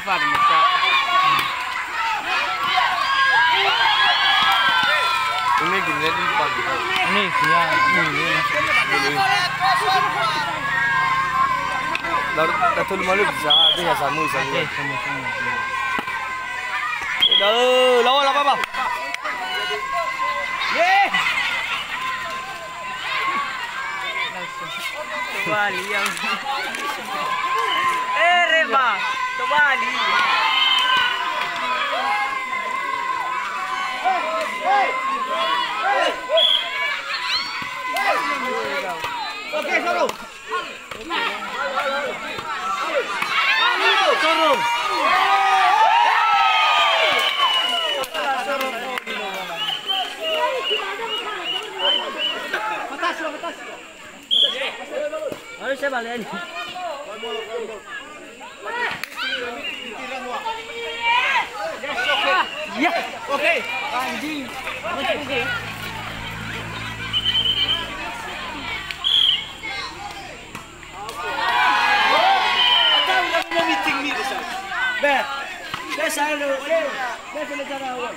Irfan bisa. Ini gini di pagi. Ini dia ini. Datul malu bisa dia sama. Dah, lawan apa? Ye. Kembali yang. Reba, kembali. Okey, sorong. Sorong. Batas. Harus saya balik ni. Ya, okey. Anjing. Okey. Meeting ni desa. Desa lu. Desa le cara awak.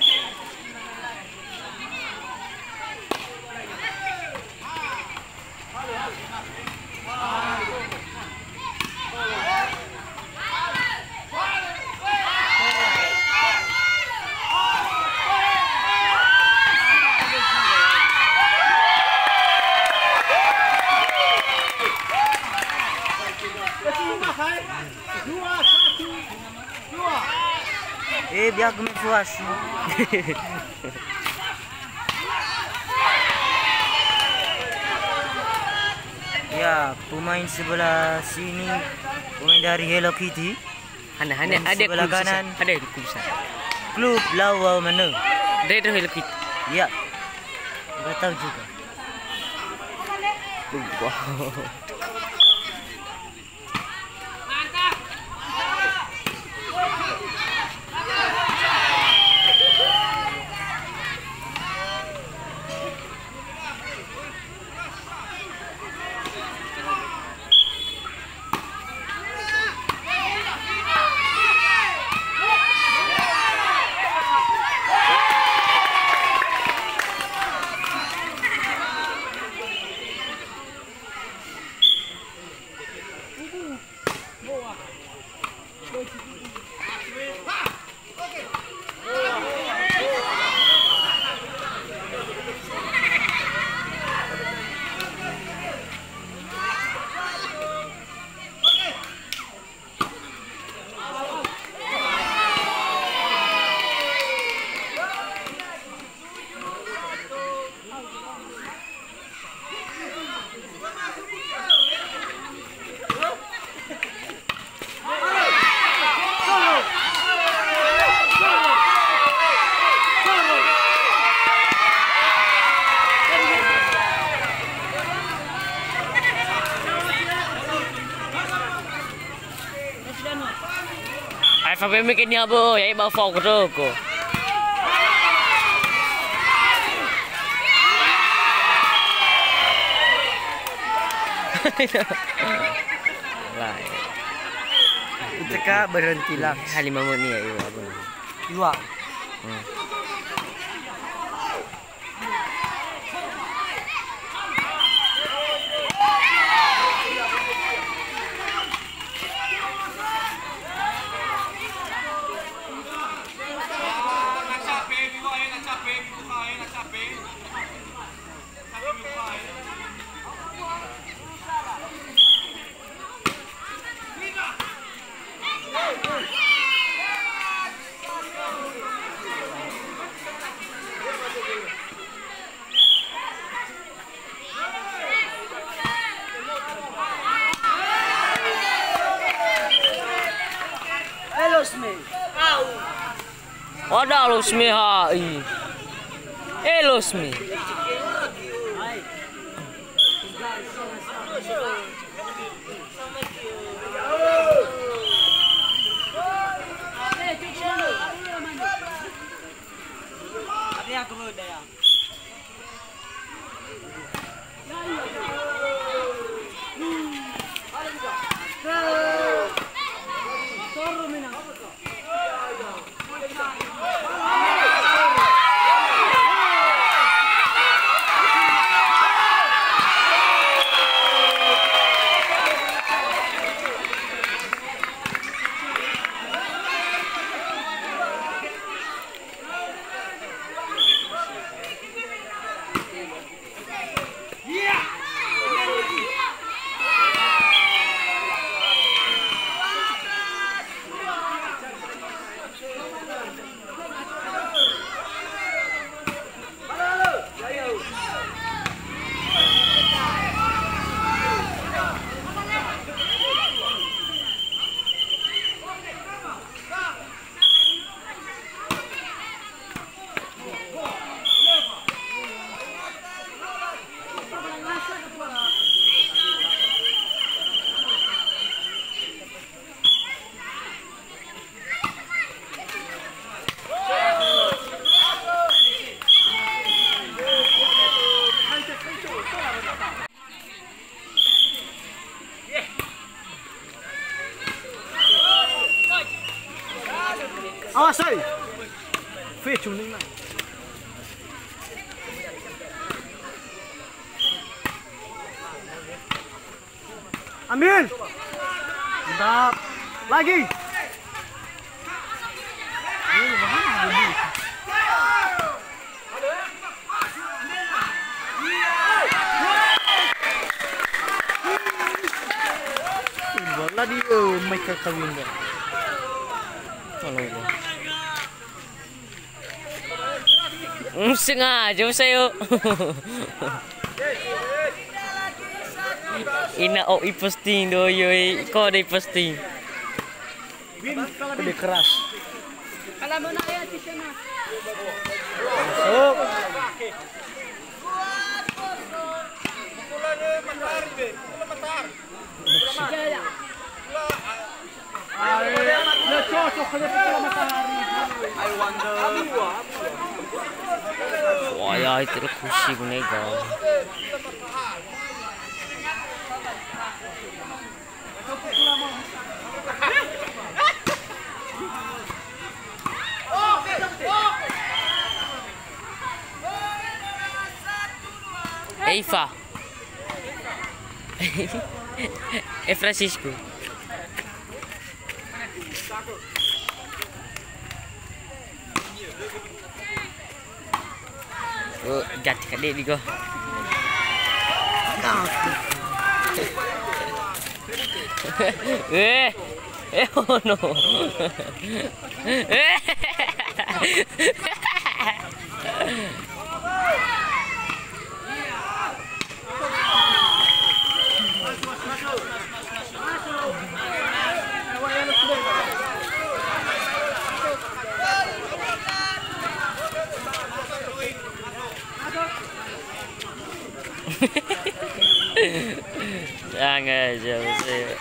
Biar kami puas. Ya, pemain sebelah sini pemain dari Hello Kitty. Ada sebelah kanan ada kubusan. Klub lawan mana? Dari Hello Kitty. Ya. Enggak tahu juga. Lupa. Sampai mikir ni apa? Yang bawa fok tu ko. Lah. Teka berhentilah. Hal 5 menit ni ya apa? Dua. Ada Losmi hai. Losmi. Aku muda ya. Sorry, Mina. Hey. Fish ni mana? Ambil. Sedap. Lagi. Bola dia mereka kawin dah. Tolong. Sengaja saya. Ina posting do yo ko dei posting. Lebih keras. Alam mo na yan, tisya na. Masuk. Jaya. Dia cocok kalau kita matahari. I wonder. Wah ya itu kusi bunega. Eifa. Francisco. Oh, jatuh kat dia juga. Oh no. Jangan jauh saya.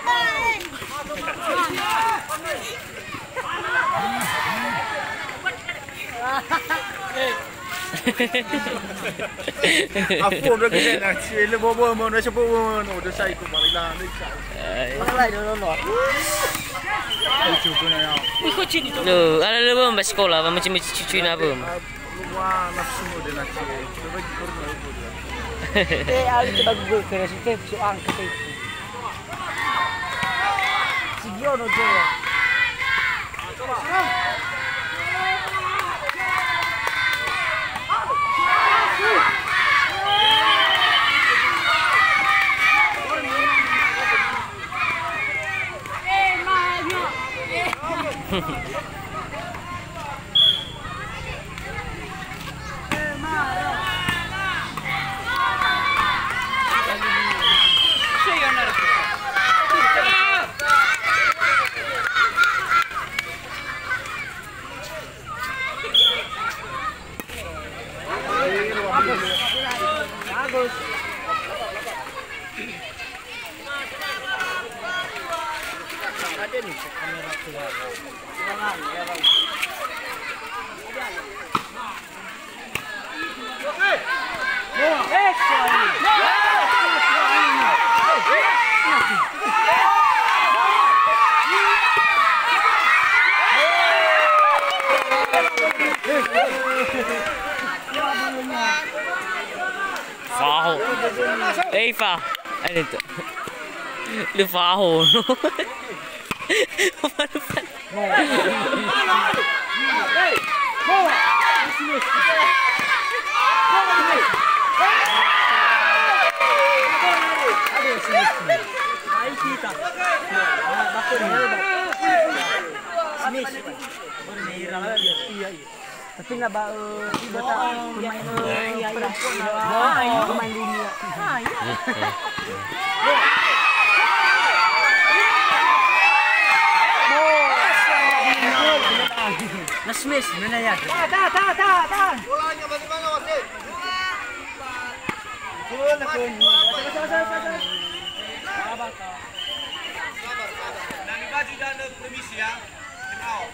Apa dah kena nak cile bobo mau nak siapa mau dah saya ikut balik ni. Malai dah lolot. Itu pun ya. Loh, ada lebih mbak sekolah, macam cucu nak apa? Wah, nafsu dia nak cile. Kita bagi korban itu dia. Ali tu bagus kena sikit soang kata itu. Sigio no dia. Bagus. Ada ni kamera keluar. Jangan, jangan. Phá hồ. Ê phá. Anh lên tự. Đưa phá hồ nó. Không phải nó phải. Tapi nak bawa ibu tak pemain pemain dunia. Nasmis, mana ya? Tahan. Bolanya bagaimana wasit? Sabar. Nang baju dan permisi ya. Kenal.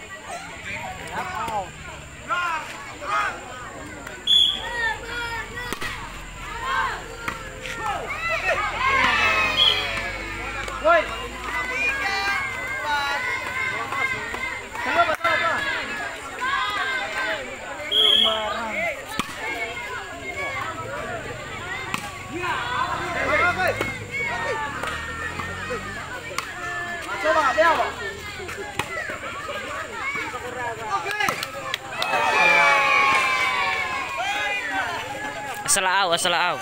Woi. Asalaaw, asalaaw.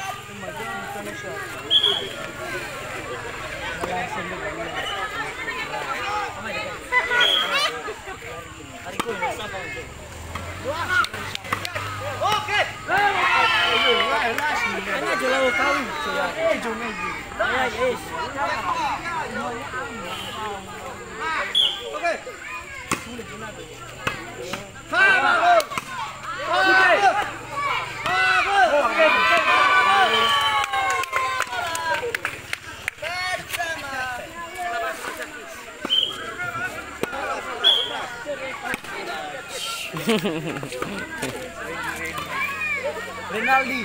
Rinaldi.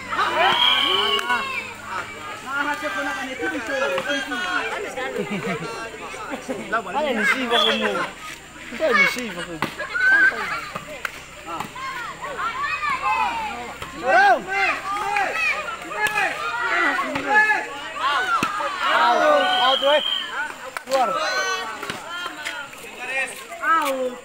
Nakahasap ko na kanito dito. Ano ni si ba ko mo? Ano ni si ba ko? Bro! Out, right? Keluar. Out.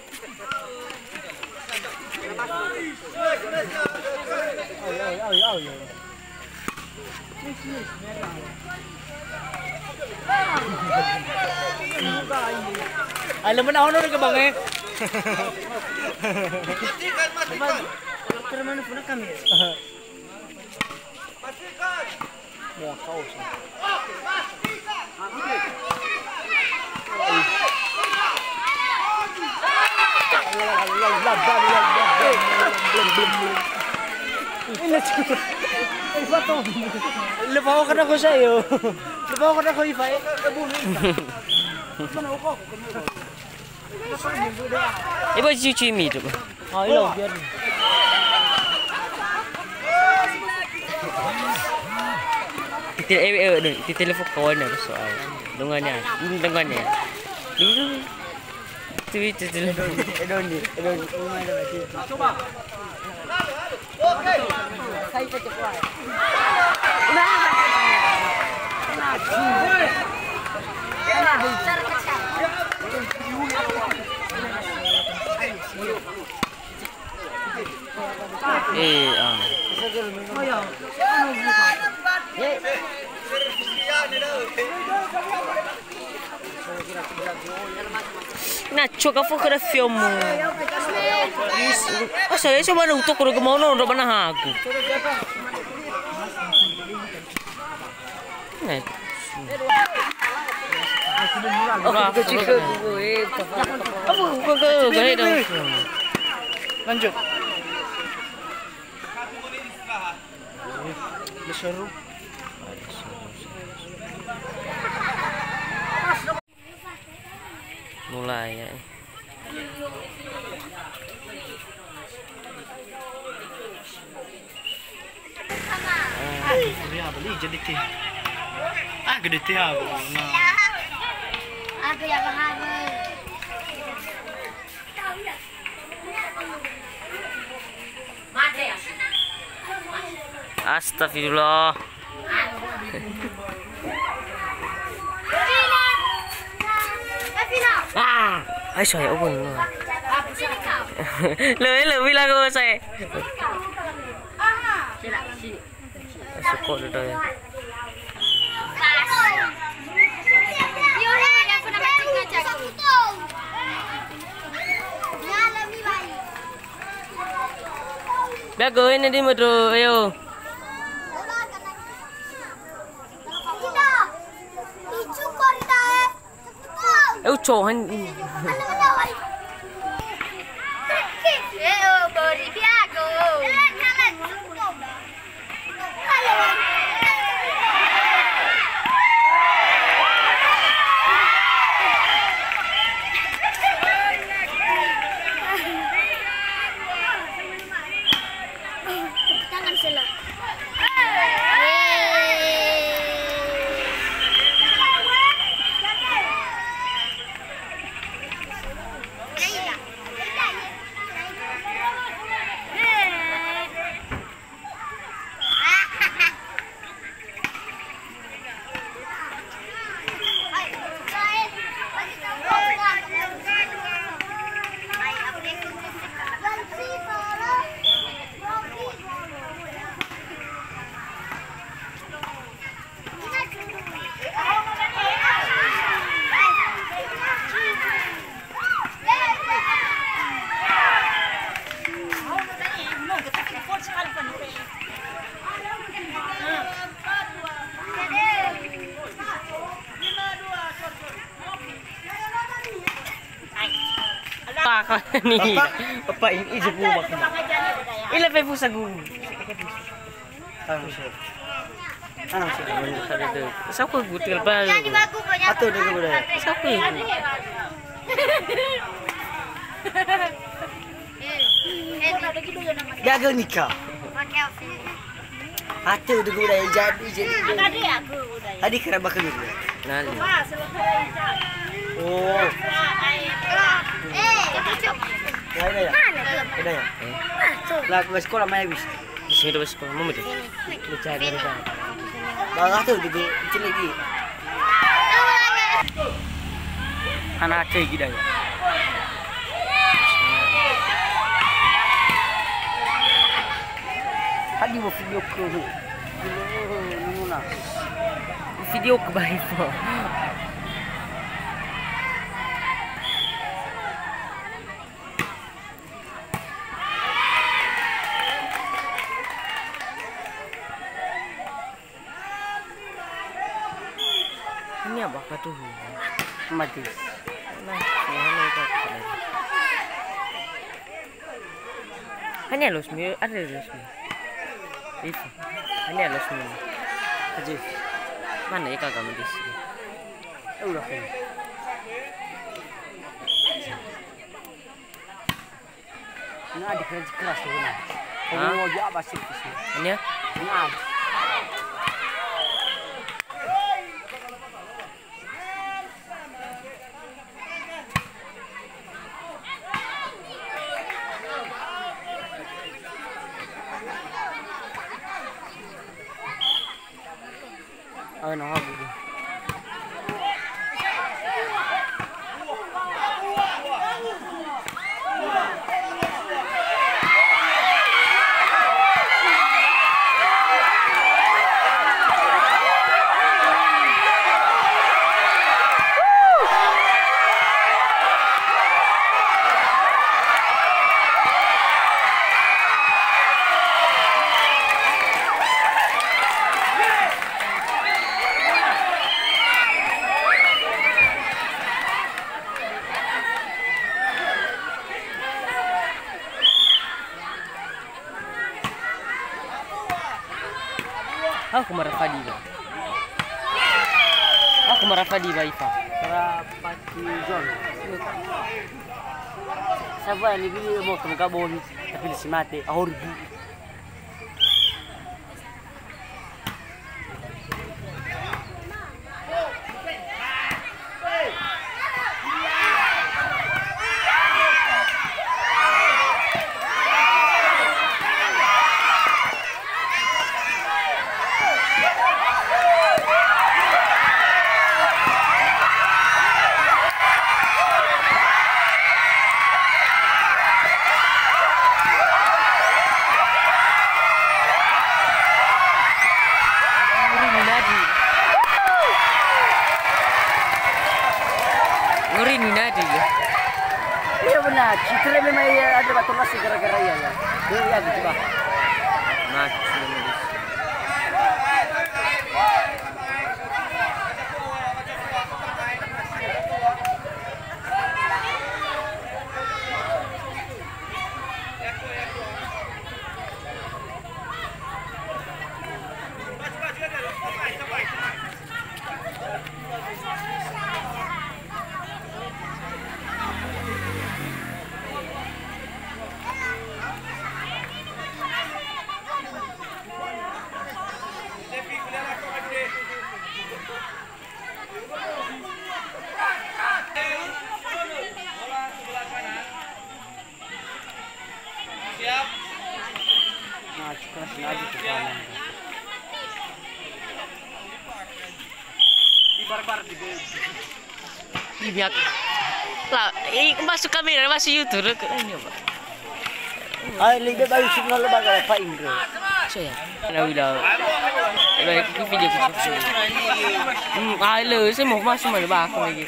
Alam mo na ako nung nagkabang eh. Pero mana pun nak kami. Mau kau sih. Lepas ako na ko siya yo. Lepas ako na ko ifay. Mana ako? Ibu cuci mie tu. Ah, ilaw biar. Di telefon kawan ada soal. Dengannya. Itu telefon. Edoni. Coba. Okey. Saya cepat. Nacho ka fo kada film mo. Asa esa mana utok ko mau no ro mana haku. Net. Lanjut. Seru. Mulai ya. Ya beli jadi teh. Gede teh aku. Aku yang mahal. Astagfirullah. Ay saya ubun. Lebih bilang ke saya. Syukur dah ya. Dah go ini di metro, ayo. Ayo cohan. Jangan salah. ka ni. Apa ini jebu mak. Ila pe pusa gu. Tangan sih. Tangan sih. Sa ko gutil ba. Atau dia boleh. Sa ko. Jaga nikah. Atau dia boleh jadi. Tadi kira bakal gitu. Nali. Oh. Ada ya. Lah sekolah mana bis? Di sini bos ko mo deh. Cari dia. Bagus tuh dia kecil lagi. Anak cek gila ya. Tadi mau video ke tu. Mana? Video ke baik po. Ini apa tuh? Mati. Nah, ini itu. Hanya los míos, ada los míos. Itu. Hanya los míos. Aje. Mana ya kagak di sini? Udah kan. Nah, di keras tu kan. Kamu mau apa sih sih? Hanya? Nah. Ay, no, hago. Aku marah Fadi ba? Aku marah Fadi ba Ifa? Para Pati John. Siapa yang ini mau ke Gabon tapi si mati ahorgi. Ngeri ni nadi ya. Iya benar, citra memang ada batu nasi gara-gara ya. Dia ya gitu bah. Nah, Nah, keras lagi ke kanan. Di barbar di biak. Lah, masuk kamera, masuk YouTube. Ini apa? Ay, lihat bayu signal lembaga Pak Indro. Saya. Ana wila. Balik ke video kita. Halo, saya mau masuk mana bah aku lagi.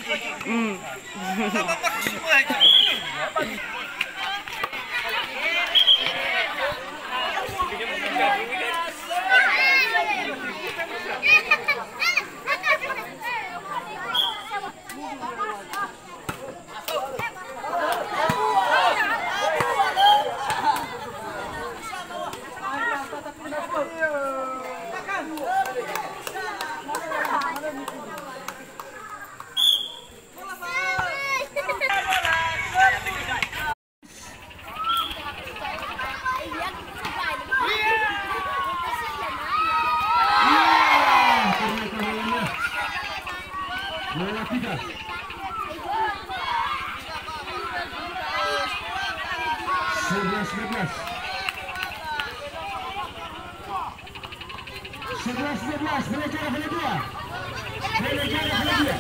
Bola 3. Sebelas 12. 11-12, boleh cara boleh 2. Boleh cara boleh 2.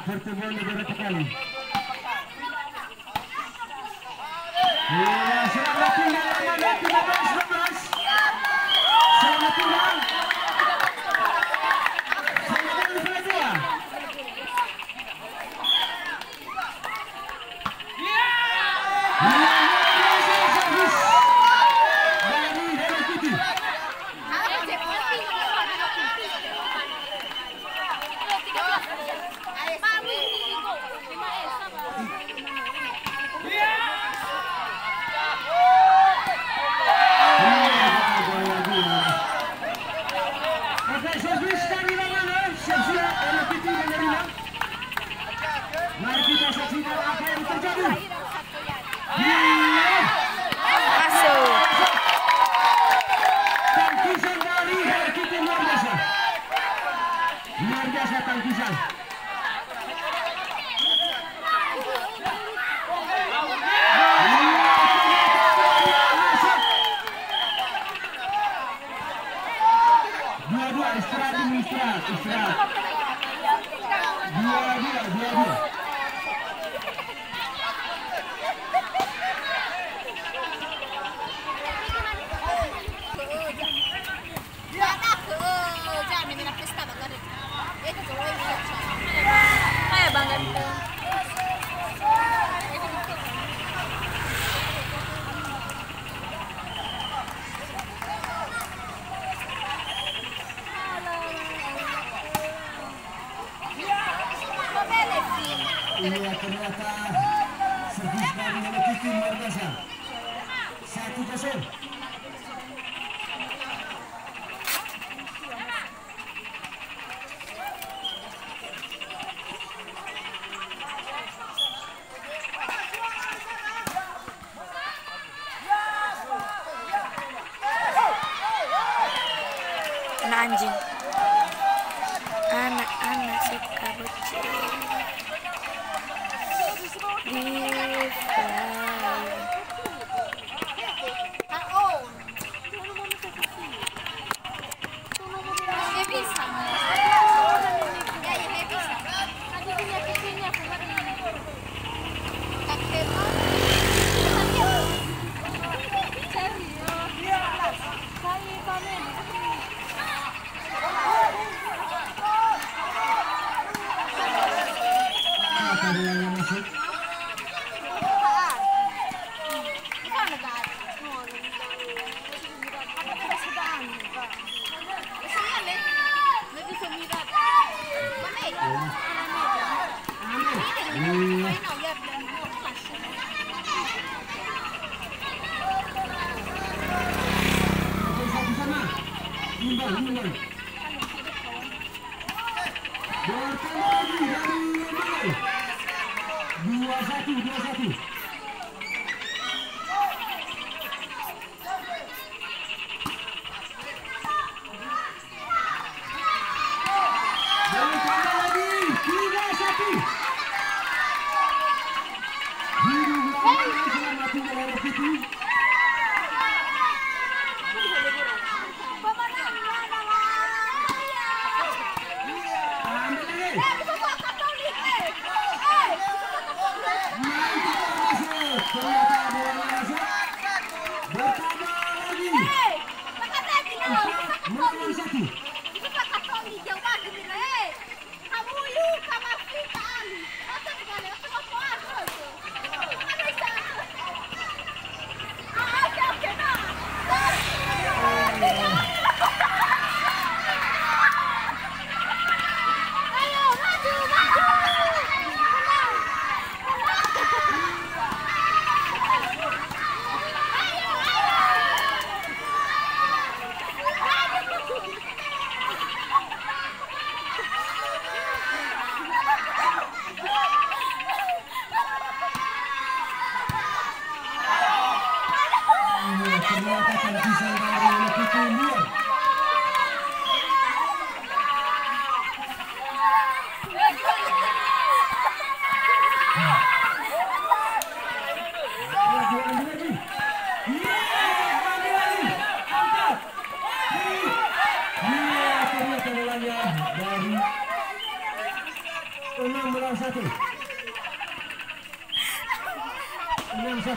Pertemuan beberapa kali. Selamat tinggal Armada 13-12. Selamat tinggal. Selamat tinggal bola 2. Mari kita saksikan apa yang terjadi. Masuk. Tangkisan dari Helkiti luar biasa. Luar biasa tangkisan. Dua-dua istirahat dulu, istirahat. Dua-dua. Iya ternyata servis dari Helkiti luar biasa. 1-0. Anjing. Anak-anak suka bocil. Bertemu lagi dari Malai.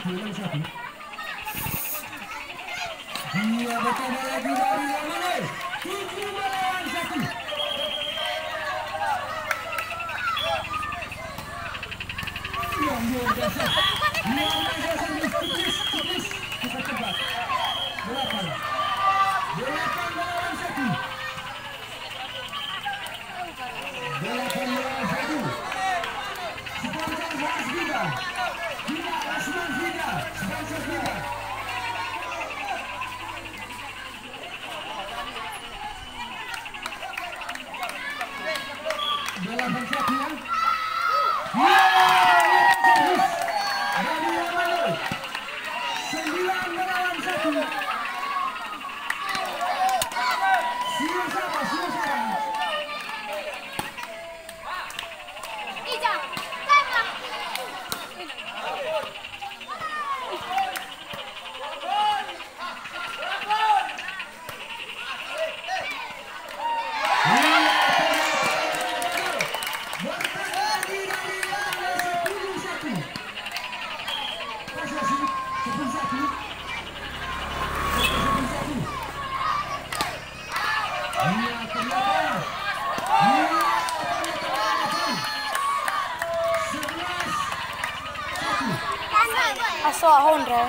2-1. Dia bertambah lagi dari yang mana? 7-1. Yang luar biasa. Tipis. Kita cepat. 8 melawan 1. 8 melawan 1. Sponsor Hasbida. Tidak Asman Fida. Sponsor Fida. Belasan satu ya. Dari Ramano. 9 melawan 1. Siapa? Ija, tembak. Aso Honda.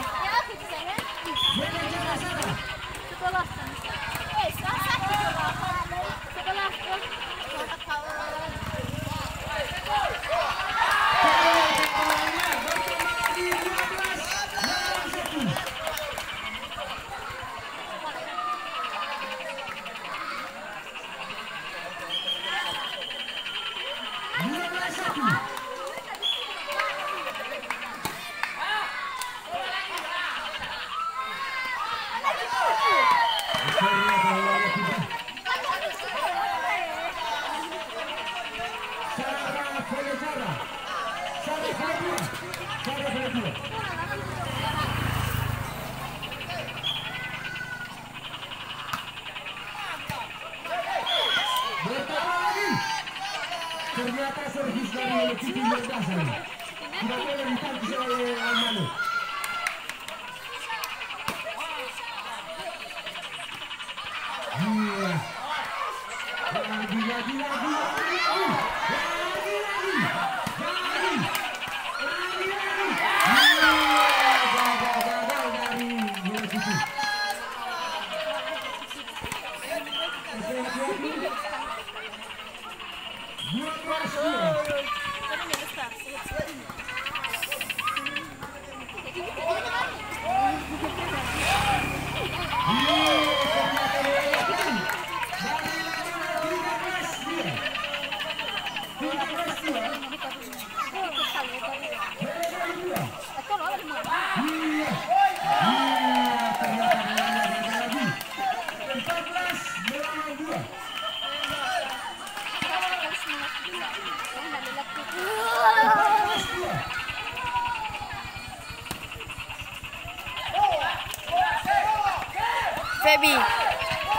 Ternyata servis dari Hello Kitty luar biasa nih. Tidak boleh ditangkis oleh Ramano.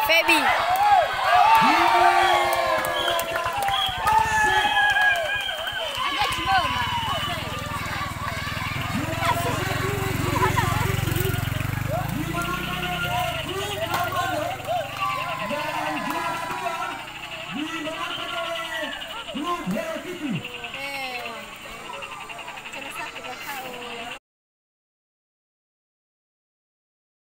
Febi.